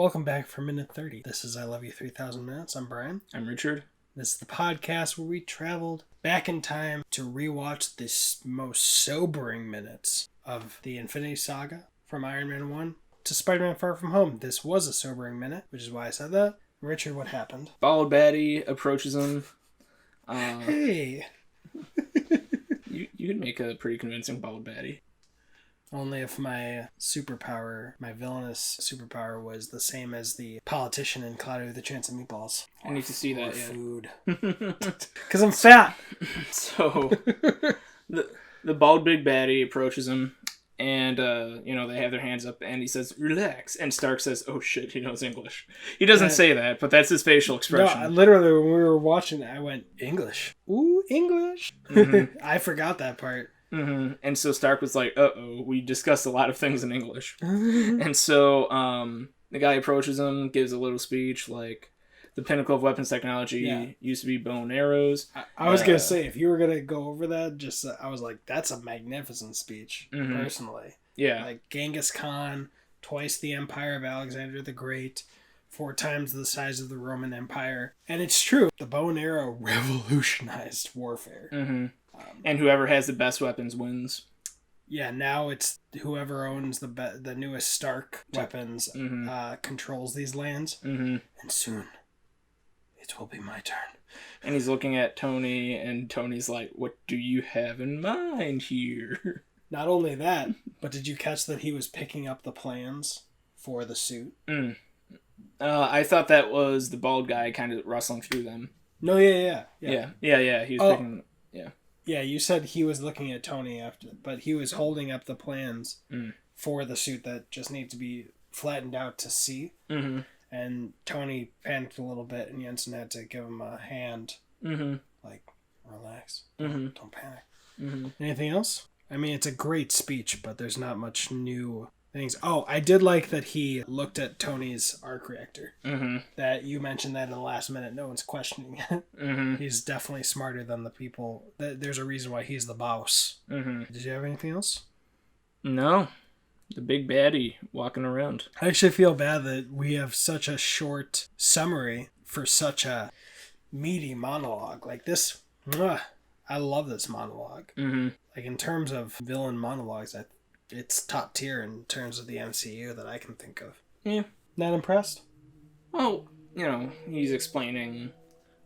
Welcome back for Minute 30. This is I Love You 3000 Minutes. I'm Brian. I'm Richard. This is the podcast where we traveled back in time to rewatch the most sobering minutes of the Infinity Saga from Iron Man 1 to Spider-Man Far From Home. This was a sobering minute, which is why I said that. Richard, what happened? Bald baddie approaches him. Hey! You could make a pretty convincing bald baddie. Only if my villainous superpower was the same as the politician in Cloudy with a Chance of Meatballs. I need to see that, yeah. Food. Because I'm fat! So, the bald big baddie approaches him, and, they have their hands up, and he says, relax. And Stark says, oh shit, he knows English. He doesn't say that, but that's his facial expression. No, literally, when we were watching it, I went, English. Ooh, English. Mm-hmm. I forgot that part. Mm-hmm. And so Stark was like, uh-oh, we discussed a lot of things in English. And so the guy approaches him, gives a little speech, like, the pinnacle of weapons technology used to be bow and arrows. I was going to say, if you were going to go over that, I was like, that's a magnificent speech, personally. Yeah. Like, Genghis Khan, twice the empire of Alexander the Great, 4 times the size of the Roman Empire. And it's true, the bow and arrow revolutionized warfare. Mm-hmm. And whoever has the best weapons wins. Yeah, now it's whoever owns the newest Stark weapons controls these lands. Mm-hmm. And soon, it will be my turn. And he's looking at Tony, and Tony's like, what do you have in mind here? Not only that, but did you catch that he was picking up the plans for the suit? I thought that was the bald guy kind of rustling through them. No, yeah. He was picking... Yeah, you said he was looking at Tony after, but he was holding up the plans for the suit that just need to be flattened out to see. Mm-hmm. And Tony panicked a little bit, and Yinsen had to give him a hand. Mm-hmm. Like, relax. Mm-hmm. Don't panic. Mm-hmm. Anything else? I mean, it's a great speech, but there's not much new things. Oh, I did like that he looked at Tony's arc reactor. Mm-hmm. That you mentioned that in the last minute. No one's questioning it. Mm-hmm. He's definitely smarter than the people. There's a reason why he's the boss. Mm-hmm. Did you have anything else? No. The big baddie walking around. I actually feel bad that we have such a short summary for such a meaty monologue. Like this, I love this monologue. Mm-hmm. Like in terms of villain monologues, it's top tier in terms of the MCU that I can think of. Yeah. Not impressed? Well, he's explaining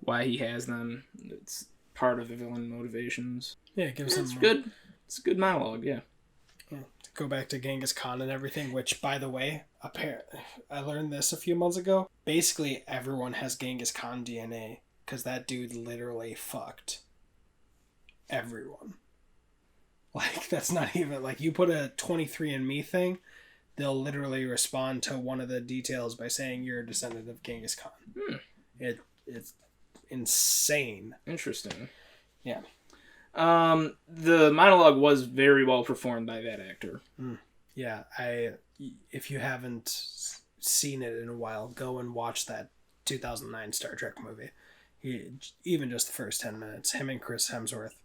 why he has them. It's part of the villain motivations. Yeah, it gives him... It's good. It's a good monologue, yeah. To go back to Genghis Khan and everything, which, by the way, I learned this a few months ago. Basically, everyone has Genghis Khan DNA, because that dude literally fucked everyone. Like, that's not even... Like, you put a 23andMe thing, they'll literally respond to one of the details by saying you're a descendant of Genghis Khan. It's insane. Interesting. Yeah. The monologue was very well performed by that actor. Yeah, if you haven't seen it in a while, go and watch that 2009 Star Trek movie. Even just the first 10 minutes, him and Chris Hemsworth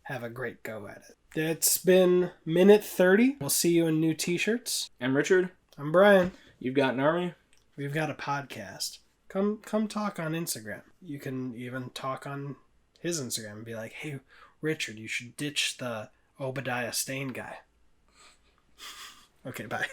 have a great go at it. It's been minute 30. We'll see you in new t-shirts. I'm Richard. I'm Brian. You've got an army. We've got a podcast. Come talk on Instagram. You can even talk on his Instagram and be like, hey, Richard, you should ditch the Obadiah Stane guy. Okay, bye.